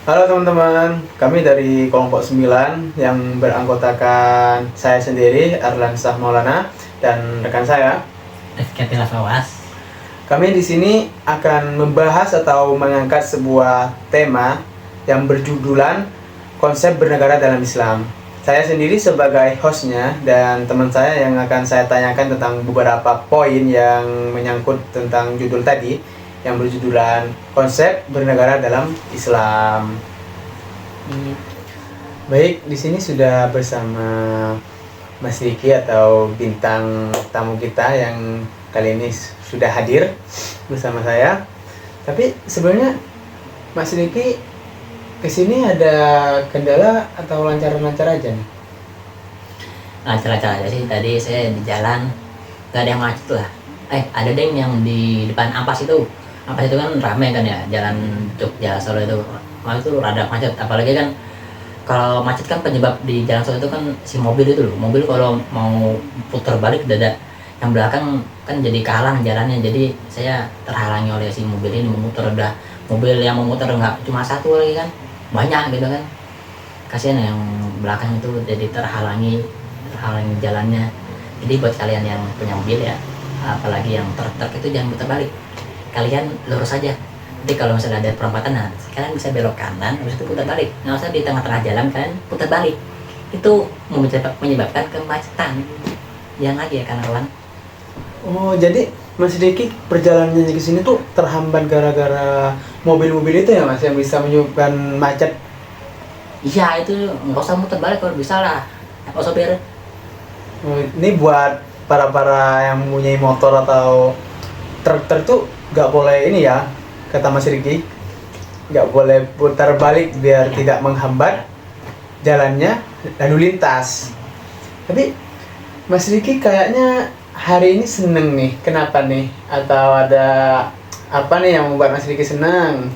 Halo teman-teman, kami dari kelompok 9 yang beranggotakan saya sendiri, Arlansyah Maulana, dan rekan saya. Rifki Fawas. Kami di sini akan membahas atau mengangkat sebuah tema yang berjudulan konsep bernegara dalam Islam. Saya sendiri sebagai hostnya dan teman saya yang akan saya tanyakan tentang beberapa poin yang menyangkut tentang judul tadi yang berjudulan konsep bernegara dalam Islam. Baik, di sini sudah bersama Mas Riki atau bintang tamu kita yang kali ini sudah hadir bersama saya. Tapi sebenarnya Mas Riki kesini ada kendala atau lancar-lancar aja nih? Lancar-lancar aja sih, tadi saya di jalan gak ada yang macet lah. Ada deh yang di depan Ampas itu. Ampas itu kan ramai kan ya, jalan Jogja Solo itu. Malah itu rada macet, apalagi kan kalau macet kan penyebab di jalan Solo itu kan si mobil itu loh. Mobil kalau mau putar balik dada yang belakang kan jadi kehalang jalannya, jadi saya terhalangi oleh si mobil ini memutar. Udah mobil yang memutar nggak cuma satu lagi kan, banyak gitu kan, kasihan yang belakang itu jadi terhalangi jalannya. Jadi buat kalian yang punya mobil ya, apalagi yang truk itu jangan putar balik, kalian lurus aja. Jadi kalau misalnya ada perempatan, nah kalian bisa belok kanan, habis itu putar balik, nggak usah di tengah-tengah jalan kalian putar balik, itu menyebabkan kemacetan. Jangan lagi ya kawan. Oh, jadi Mas Riki perjalanannya ke sini tuh terhambat gara-gara mobil-mobil itu ya Mas, yang bisa menyebabkan macet. Iya, itu nggak usah muter balik kalau bisa lah, apa sopir. Ini buat para yang mempunyai motor atau truk tuh nggak boleh ini ya, kata Mas Riki, nggak boleh putar balik biar tidak menghambat jalannya lalu lintas. Tapi Mas Riki kayaknya hari ini seneng nih, kenapa nih? Atau ada apa nih yang membuat Mas Riki senang?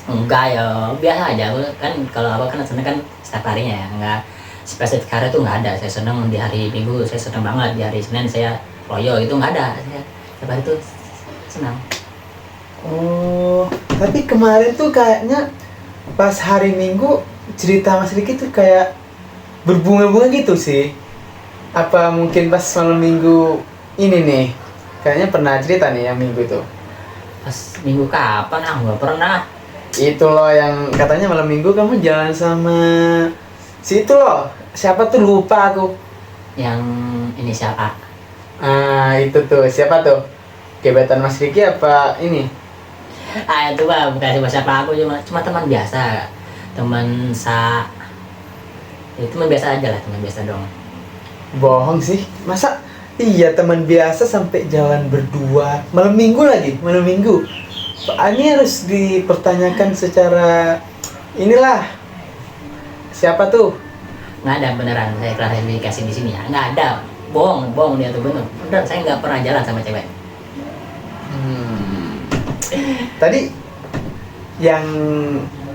Enggak ya, biasa aja. Aku kan kalau apa kan seneng kan setiap harinya ya, enggak spesifik hari itu nggak ada. Saya seneng di hari Minggu, saya seneng banget. Di hari Senin saya loyo, itu nggak ada. Saya setiap hari itu senang. Oh, tapi kemarin tuh kayaknya pas hari Minggu cerita Mas Riki tuh kayak berbunga-bunga gitu sih. Apa mungkin pas malam Minggu ini nih? Kayaknya pernah cerita nih yang Minggu tuh. Pas Minggu kapan? Nggak pernah. Itu loh yang katanya malam Minggu kamu jalan sama si itu loh. Siapa tuh, lupa aku. Yang ini siapa? Itu tuh siapa tuh? Gebetan Mas Riki apa ini? Itu mah bukan siapa aku, cuma teman biasa. Teman biasa aja lah, teman biasa dong. Bohong sih, masa iya teman biasa sampai jalan berdua malam Minggu lagi, malam Minggu. Ini harus dipertanyakan secara inilah. Siapa tuh? Nggak ada, beneran saya klarifikasi di sini ya, nggak ada. Bohong dia tuh, bener, saya nggak pernah jalan sama cewek. Tadi yang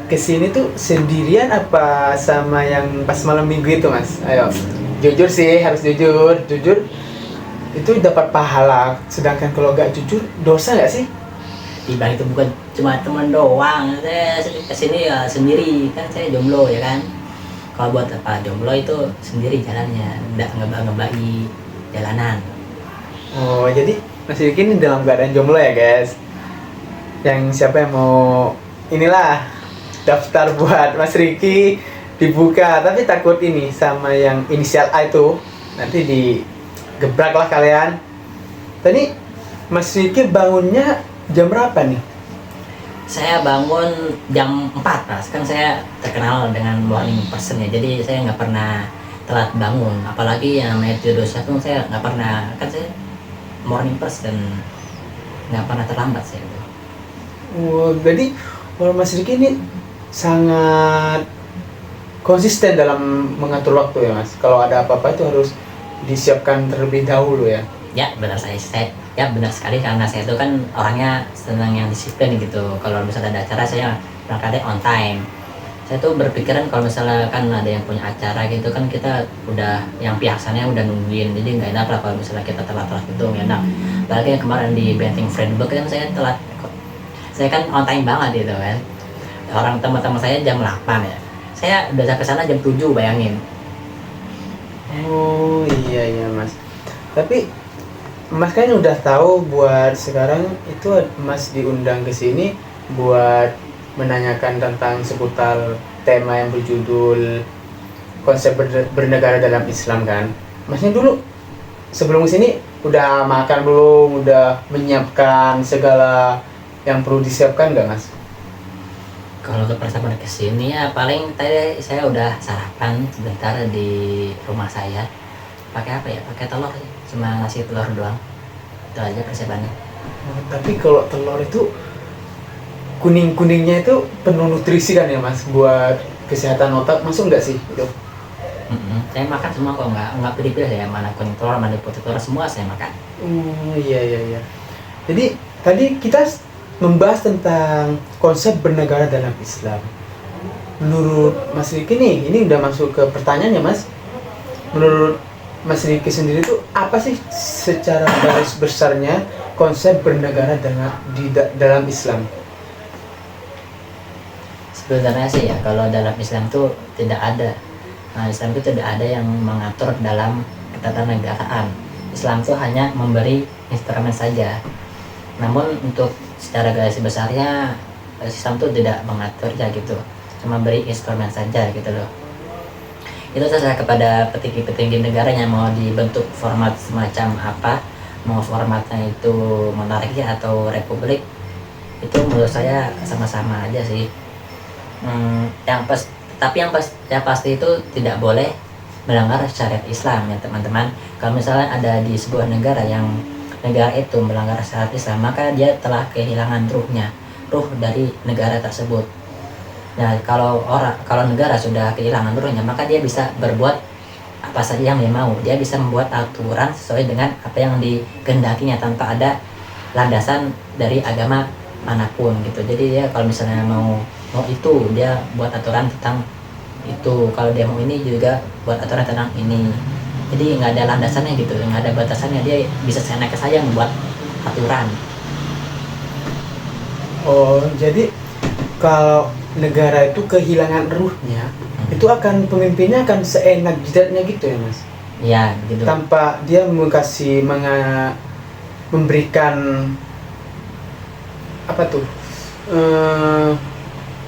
kesini tuh sendirian apa sama yang pas malam Minggu itu Mas? Ayo, jujur sih, harus jujur itu dapat pahala, sedangkan kalau nggak jujur dosa nggak sih? Tiba itu bukan cuma teman doang, saya kesini ya sendiri, kan saya jomblo ya kan. Kalau buat apa jomblo itu sendiri jalannya, nggak ngebagi jalanan. Oh, jadi Mas Riki ini dalam keadaan jomblo ya guys. Yang siapa yang mau inilah daftar buat Mas Riki dibuka, tapi takut ini sama yang inisial A itu nanti digebrak lah kalian. Tadi Mas Riki bangunnya jam berapa nih? Saya bangun jam 4, Mas. Kan saya terkenal dengan morning person ya, jadi saya nggak pernah telat bangun. Apalagi yang namanya jodoh saya tuh saya nggak pernah, kan saya morning person, nggak pernah terlambat saya itu. Jadi Mas Riki ini sangat konsisten dalam mengatur waktu ya Mas. Kalau ada apa-apa itu harus disiapkan terlebih dahulu ya. Ya benar, saya ya benar sekali, karena saya itu kan orangnya senang yang disiplin gitu. Kalau misalnya ada acara saya berangkatnya on time. Saya tuh berpikiran kalau misalnya kan ada yang punya acara gitu kan, kita udah yang pihak sana udah nungguin, jadi nggak enak lah kalau misalnya kita telat-telat gitu, nggak enak. Apalagi yang kemarin di Betting Friendbook kan saya telat, saya kan on time banget gitu kan. orang teman-teman saya jam 8 ya, saya udah sampai sana jam 7, bayangin. Oh iya iya Mas. Tapi Mas kan udah tahu buat sekarang itu Mas diundang ke sini buat menanyakan tentang seputar tema yang berjudul konsep bernegara dalam Islam kan. Masnya dulu sebelum sini udah makan belum? Udah menyiapkan segala yang perlu disiapkan nggak Mas? Kalau untuk persiapan kesini ya paling tadi saya udah sarapan sebentar di rumah saya. Pakai apa ya? Pakai telur sih, cuma nasi telur doang. Itu aja persiapannya. Oh, tapi kalau telur itu kuning-kuningnya itu penuh nutrisi kan ya Mas buat kesehatan otak, masuk nggak sih itu? Saya makan semua kok, nggak pilih-pilih saya, mana kuning telur, mana putih telur, semua saya makan. Iya iya iya. Jadi tadi kita membahas tentang konsep bernegara dalam Islam. Menurut Mas Riki nih, ini udah masuk ke pertanyaannya Mas. Menurut Mas Riki sendiri tuh apa sih secara garis besarnya konsep bernegara dalam Islam? Sebenarnya sih ya, kalau dalam Islam tuh tidak ada. Nah, Islam itu tidak ada yang mengatur dalam ketatanegaraan. Islam tuh hanya memberi instrumen saja. Namun untuk secara garis besarnya, Islam tuh tidak mengatur ya gitu, cuma beri instrumen saja gitu loh. Itu terserah kepada petinggi-petinggi negaranya mau dibentuk format semacam apa, mau formatnya itu monarki atau republik, itu menurut saya sama-sama aja sih. Yang pasti itu tidak boleh melanggar syariat Islam ya teman-teman. Kalau misalnya ada di sebuah negara yang negara itu melanggar syariat Islam, maka dia telah kehilangan ruh dari negara tersebut. Nah, kalau negara sudah kehilangan ruhnya, maka dia bisa berbuat apa saja yang dia mau. Dia bisa membuat aturan sesuai dengan apa yang dikehendakinya tanpa ada landasan dari agama manapun gitu. Jadi dia kalau misalnya mau itu, dia buat aturan tentang itu. Kalau dia mau ini juga buat aturan tentang ini. Jadi nggak ada landasannya gitu, nggak ada batasannya, dia bisa seenaknya saja membuat aturan. Oh, jadi kalau negara itu kehilangan ruhnya, itu akan pemimpinnya akan seenak jidatnya gitu ya Mas? Ya gitu. Tanpa dia memberikan apa tuh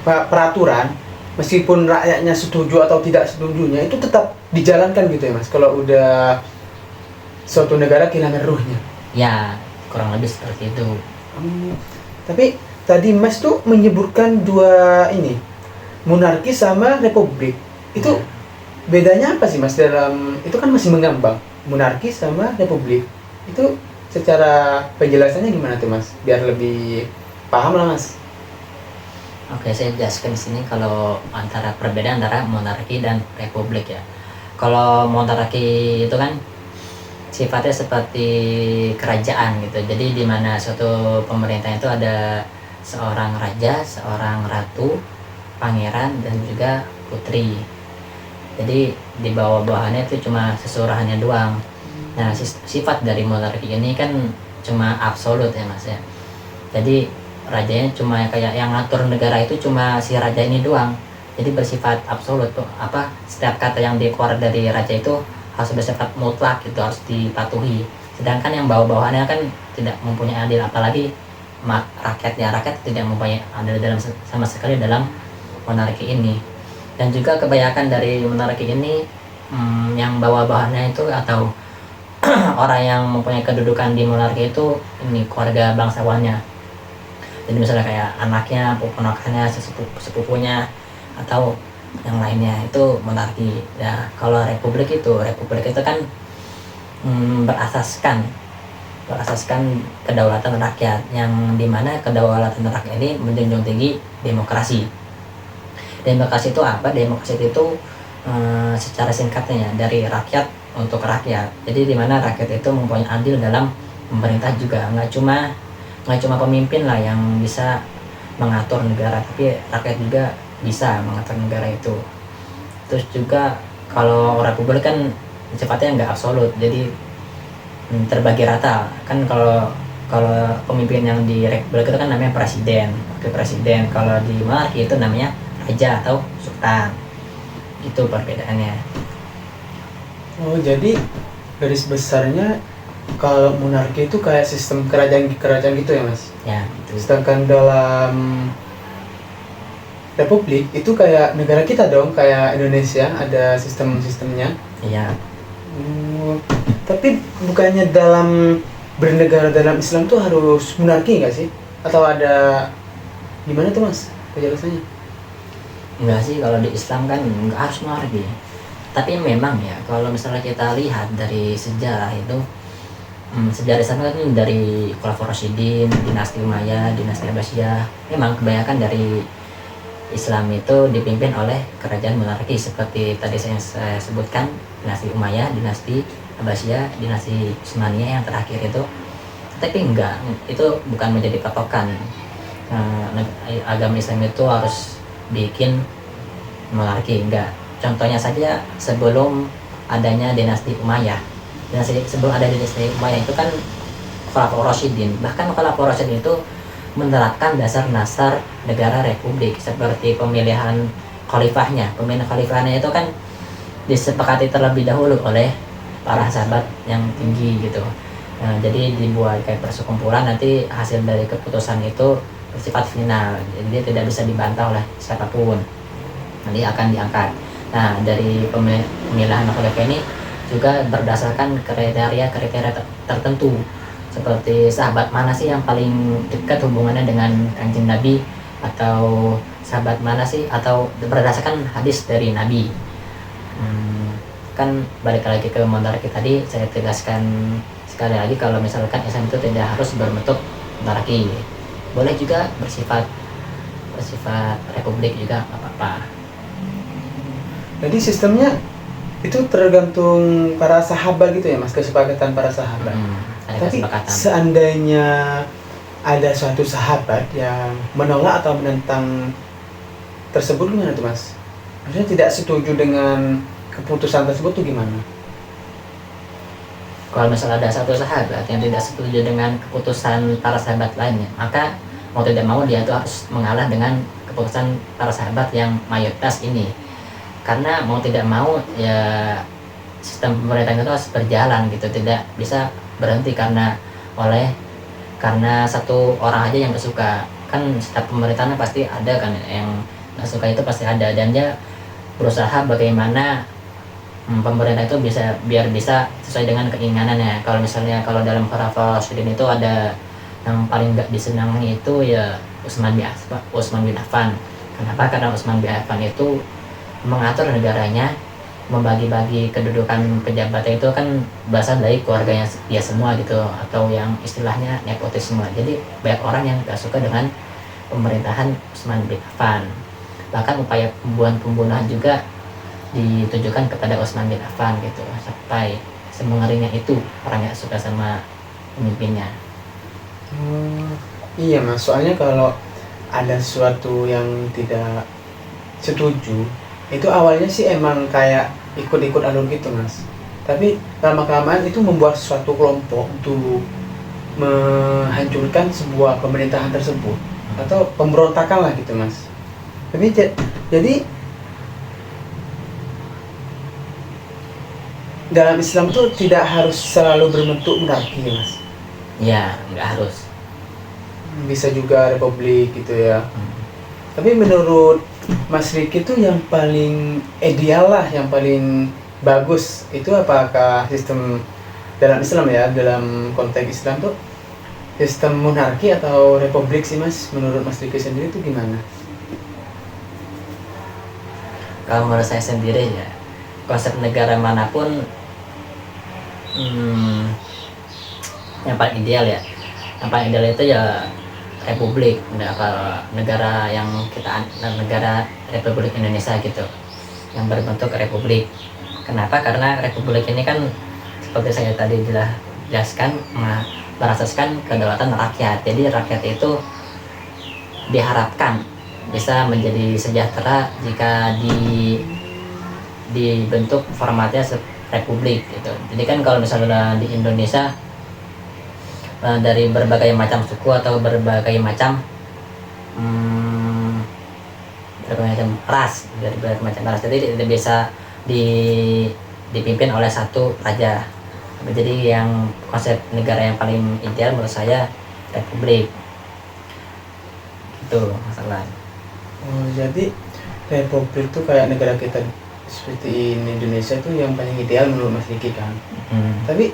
peraturan, meskipun rakyatnya setuju atau tidak setujunya itu tetap dijalankan gitu ya Mas, kalau udah suatu negara kehilangan ruhnya. Ya kurang lebih seperti itu. Tapi tadi Mas tuh menyebutkan dua ini, monarki sama republik. Itu bedanya apa sih Mas? Dalam itu kan masih mengambang, monarki sama republik. Itu secara penjelasannya gimana tuh Mas? Biar lebih paham lah Mas. Oke, saya jelaskan di sini kalau perbedaan antara monarki dan republik ya. Kalau monarki itu kan sifatnya seperti kerajaan gitu. Jadi di mana suatu pemerintah itu ada seorang raja, seorang ratu, pangeran, dan juga putri. Jadi di bawah-bawahannya itu cuma sesuruhannya doang. Nah, sifat dari monarki ini kan cuma absolut ya Mas ya. Jadi rajanya cuma kayak yang ngatur negara itu cuma si raja ini doang. Jadi bersifat absolut tuh, apa setiap kata yang dikeluar dari raja itu harus bersifat mutlak gitu, harus dipatuhi. Sedangkan yang bawah-bawahannya kan tidak mempunyai adil, apalagi rakyat tidak mempunyai adil sama sekali dalam monarki ini. Dan juga kebanyakan dari monarki ini yang bawah-bawahannya itu atau orang yang mempunyai kedudukan di monarki itu ini keluarga bangsawannya. Jadi misalnya kayak anaknya, ponakannya, sepupunya, atau yang lainnya itu monarki. Ya kalau republik itu kan berasaskan kedaulatan rakyat, yang dimana kedaulatan rakyat ini menjunjung tinggi demokrasi. Demokrasi itu apa? Demokrasi itu secara singkatnya ya, dari rakyat untuk rakyat. Jadi dimana rakyat itu mempunyai andil dalam pemerintah juga, nggak cuma pemimpin lah yang bisa mengatur negara, tapi rakyat juga bisa mengatur negara itu. Terus juga kalau republik kan sifatnya nggak absolut, jadi terbagi rata kan. Kalau Kalau pemimpin yang di republik itu kan namanya presiden, wakil presiden. Kalau di monarki itu namanya raja atau sultan. Itu perbedaannya. Oh, jadi garis besarnya kalau monarki itu kayak sistem kerajaan gitu ya, Mas? Ya, itu. Sedangkan dalam republik itu kayak negara kita dong, kayak Indonesia ada sistem-sistemnya. Iya. Tapi bukannya dalam bernegara dalam Islam tuh harus monarki nggak sih? Atau ada gimana tuh, Mas, penjelasannya? Enggak sih, kalau di Islam kan nggak harus monarki. Tapi memang ya, kalau misalnya kita lihat dari sejarah itu, sejarah Islam kan dari Khulafaur Rasyidin, dinasti Umayyah, dinasti Abbasiyah. Memang kebanyakan dari Islam itu dipimpin oleh kerajaan monarki seperti tadi saya sebutkan, dinasti Umayyah, dinasti Abbasiyah, dinasti Utsmaniyah yang terakhir itu. Tapi enggak, itu bukan menjadi patokan. Agama Islam itu harus bikin monarki, enggak. Contohnya saja sebelum adanya dinasti Umayyah. Sebelum ada dinasti Umayyah itu kan Khulafaur Rasyidin. Bahkan Khulafaur Rasyidin itu menerapkan dasar-dasar negara republik seperti pemilihan khalifahnya. Pemilihan khalifahnya itu kan disepakati terlebih dahulu oleh para sahabat yang tinggi gitu. Nah, jadi dibuat kayak persekumpulan, nanti hasil dari keputusan itu bersifat final, jadi dia tidak bisa dibantah oleh siapapun, nanti akan diangkat. Nah, dari pemilihan khalifah ini juga berdasarkan kriteria tertentu, seperti sahabat mana sih yang paling dekat hubungannya dengan Kanjeng Nabi, atau sahabat mana sih, atau berdasarkan hadis dari Nabi. Kan balik lagi ke monarki tadi, saya tegaskan sekali lagi kalau misalkan Islam itu tidak harus berbentuk monarki, boleh juga bersifat republik juga nggak apa-apa. Jadi sistemnya itu tergantung para sahabat gitu ya, Mas, kesepakatan para sahabat. Ada Tapi kesepakatan. seandainya ada suatu sahabat yang menolak atau menentang tersebut, gimana tuh, Mas? Maksudnya tidak setuju dengan keputusan tersebut tuh gimana? Kalau misalnya ada satu sahabat yang tidak setuju dengan keputusan para sahabat lainnya, maka mau tidak mau dia itu harus mengalah dengan keputusan para sahabat yang mayoritas ini. Karena mau tidak mau ya sistem pemerintahan itu harus berjalan gitu, tidak bisa berhenti karena satu orang aja yang gak suka. Kan setiap pemerintahan pasti ada kan yang gak suka, itu pasti ada, dan dia berusaha bagaimana pemerintah itu biar bisa sesuai dengan keinginannya. Kalau misalnya dalam Khulafaur Rasyidin itu ada yang paling gak disenangi itu ya Utsman bin Affan. Kenapa? Karena Utsman bin Affan itu mengatur negaranya, membagi-bagi kedudukan pejabatnya itu kan berasal dari keluarganya dia semua gitu, atau yang istilahnya nepotisme. Jadi banyak orang yang gak suka dengan pemerintahan Utsman bin Affan. Bahkan upaya pembunuhan juga ditujukan kepada Utsman bin Affan gitu, sampai semengerinya itu orang yang suka sama pemimpinnya. Iya, Mas, soalnya kalau ada sesuatu yang tidak setuju itu awalnya sih emang kayak ikut-ikut alur gitu, Mas, tapi lama-kelamaan itu membuat suatu kelompok untuk menghancurkan sebuah pemerintahan tersebut atau pemberontakan lah gitu, Mas. Tapi jadi dalam Islam tuh tidak harus selalu berbentuk monarki, Mas. Ya, nggak harus. Bisa juga republik gitu ya. Tapi menurut Mas Riki tuh yang paling ideal lah, yang paling bagus itu apakah sistem dalam Islam ya, dalam konteks Islam tuh sistem monarki atau republik sih, Mas? Menurut Mas Riki sendiri tuh gimana? Kalau menurut saya sendiri ya, konsep negara manapun yang paling ideal ya, yang paling ideal itu ya republik. Nah, kalau negara yang negara Republik Indonesia gitu, yang berbentuk republik. Kenapa? Karena republik ini kan seperti saya tadi jelaskan, berasaskan kedaulatan rakyat. Jadi rakyat itu diharapkan bisa menjadi sejahtera jika dibentuk formatnya republik gitu. Jadi kan kalau misalnya di Indonesia dari berbagai macam suku atau berbagai macam ras, dari berbagai macam ras. Jadi tidak bisa dipimpin oleh satu raja. Jadi yang konsep negara yang paling ideal menurut saya republik. Itu masalah. Oh, jadi republik tuh kayak negara kita seperti in Indonesia tuh yang paling ideal menurut Mas Riki kan. Tapi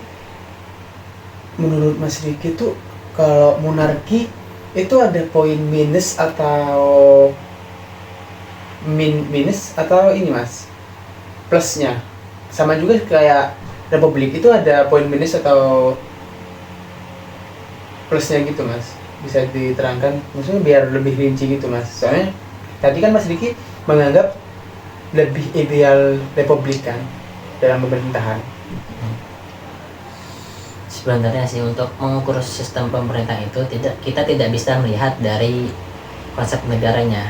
menurut Mas Riki tuh kalau monarki itu ada poin minus atau minus atau ini Mas plusnya, sama juga kayak republik itu ada poin minus atau plusnya gitu Mas, bisa diterangkan maksudnya biar lebih rinci gitu Mas, soalnya tadi kan Mas Riki menganggap lebih ideal republik kan dalam pemerintahan. Sebenarnya sih untuk mengukur sistem pemerintah itu kita tidak bisa melihat dari konsep negaranya.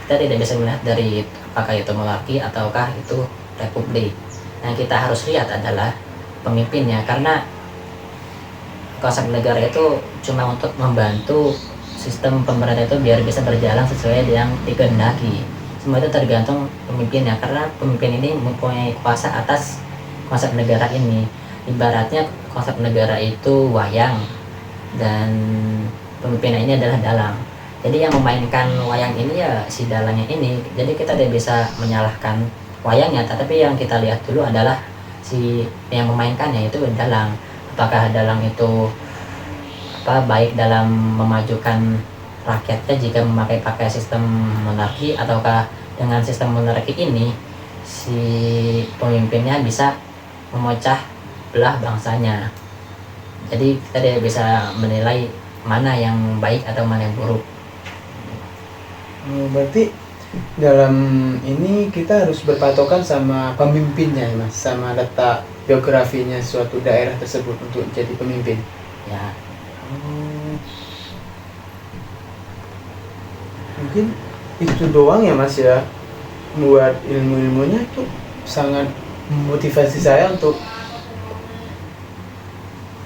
Kita tidak bisa melihat dari apakah itu monarki ataukah itu republik. Yang kita harus lihat adalah pemimpinnya, karena konsep negara itu cuma untuk membantu sistem pemerintah itu biar bisa berjalan sesuai yang dikehendaki. Semua itu tergantung pemimpinnya, karena pemimpin ini mempunyai kuasa atas konsep negara ini. Ibaratnya konsep negara itu wayang dan pemimpinnya ini adalah dalang. Jadi yang memainkan wayang ini ya si dalangnya ini. Jadi kita tidak bisa menyalahkan wayangnya, tetapi yang kita lihat dulu adalah si yang memainkannya itu dalang. Apakah dalang itu baik dalam memajukan rakyatnya jika pakai sistem monarki, ataukah dengan sistem monarki ini si pemimpinnya bisa memecah belah bangsanya. Jadi kita tidak bisa menilai mana yang baik atau mana yang buruk. Berarti dalam ini kita harus berpatokan sama pemimpinnya Mas, sama letak geografinya suatu daerah tersebut untuk jadi pemimpin Ya, mungkin itu doang ya Mas ya, buat ilmu-ilmunya tuh sangat memotivasi saya untuk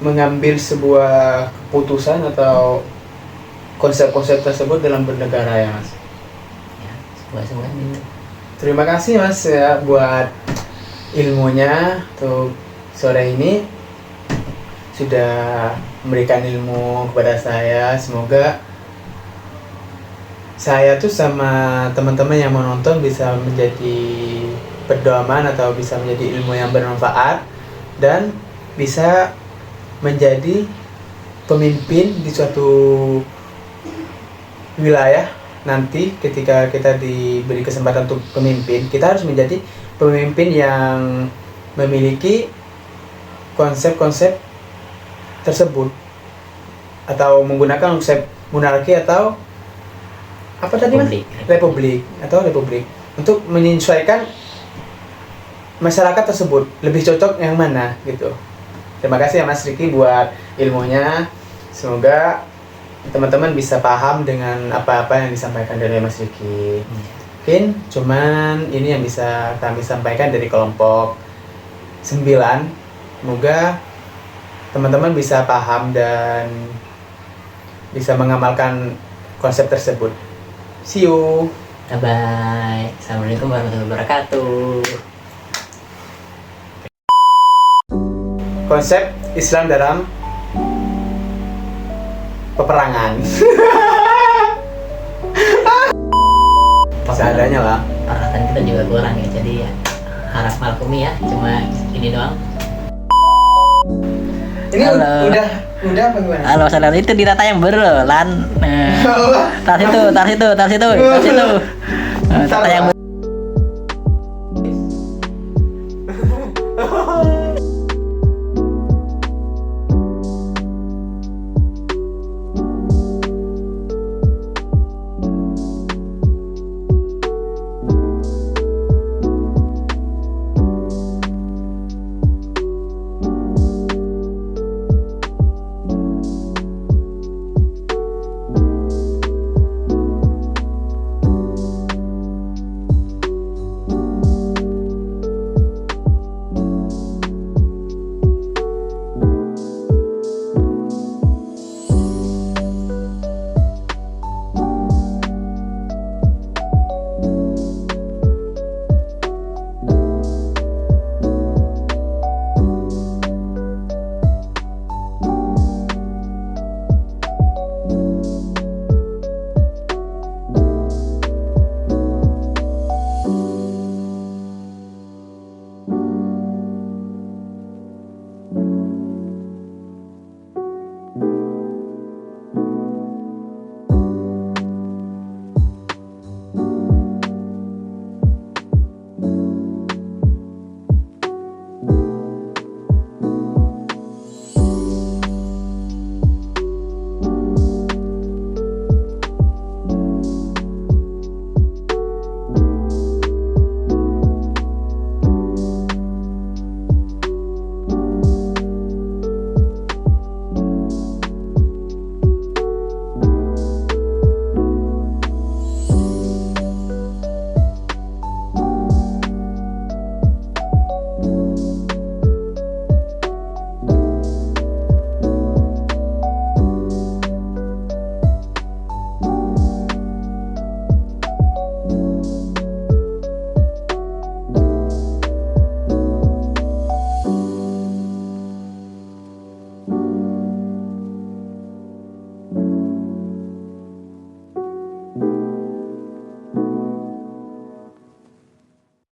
mengambil sebuah keputusan atau konsep-konsep tersebut dalam bernegara ya Mas. ya, semua itu. Terima kasih Mas ya buat ilmunya untuk sore ini, sudah memberikan ilmu kepada saya. Semoga saya tuh sama teman-teman yang mau nonton bisa menjadi pedoman atau bisa menjadi ilmu yang bermanfaat dan bisa menjadi pemimpin di suatu wilayah. Nanti ketika kita diberi kesempatan untuk pemimpin, kita harus menjadi pemimpin yang memiliki konsep-konsep tersebut atau menggunakan konsep monarki atau apa tadi Mas? Republik untuk menyesuaikan masyarakat tersebut, lebih cocok yang mana gitu. Terima kasih ya Mas Riki buat ilmunya. Semoga teman-teman bisa paham dengan apa-apa yang disampaikan dari Mas Riki. Mungkin cuman ini yang bisa kami sampaikan dari kelompok 9. Semoga teman-teman bisa paham dan bisa mengamalkan konsep tersebut. See you. Bye-bye. Assalamualaikum warahmatullahi wabarakatuh. Konsep Islam dalam peperangan. Seadanya lah. Peralatan kita juga kurang ya, jadi ya harap maklumi ya, cuma ini doang. Ini Halo. udah apa gimana? Halo saudara, itu di tata yang berulan. Tar situ. Tata yang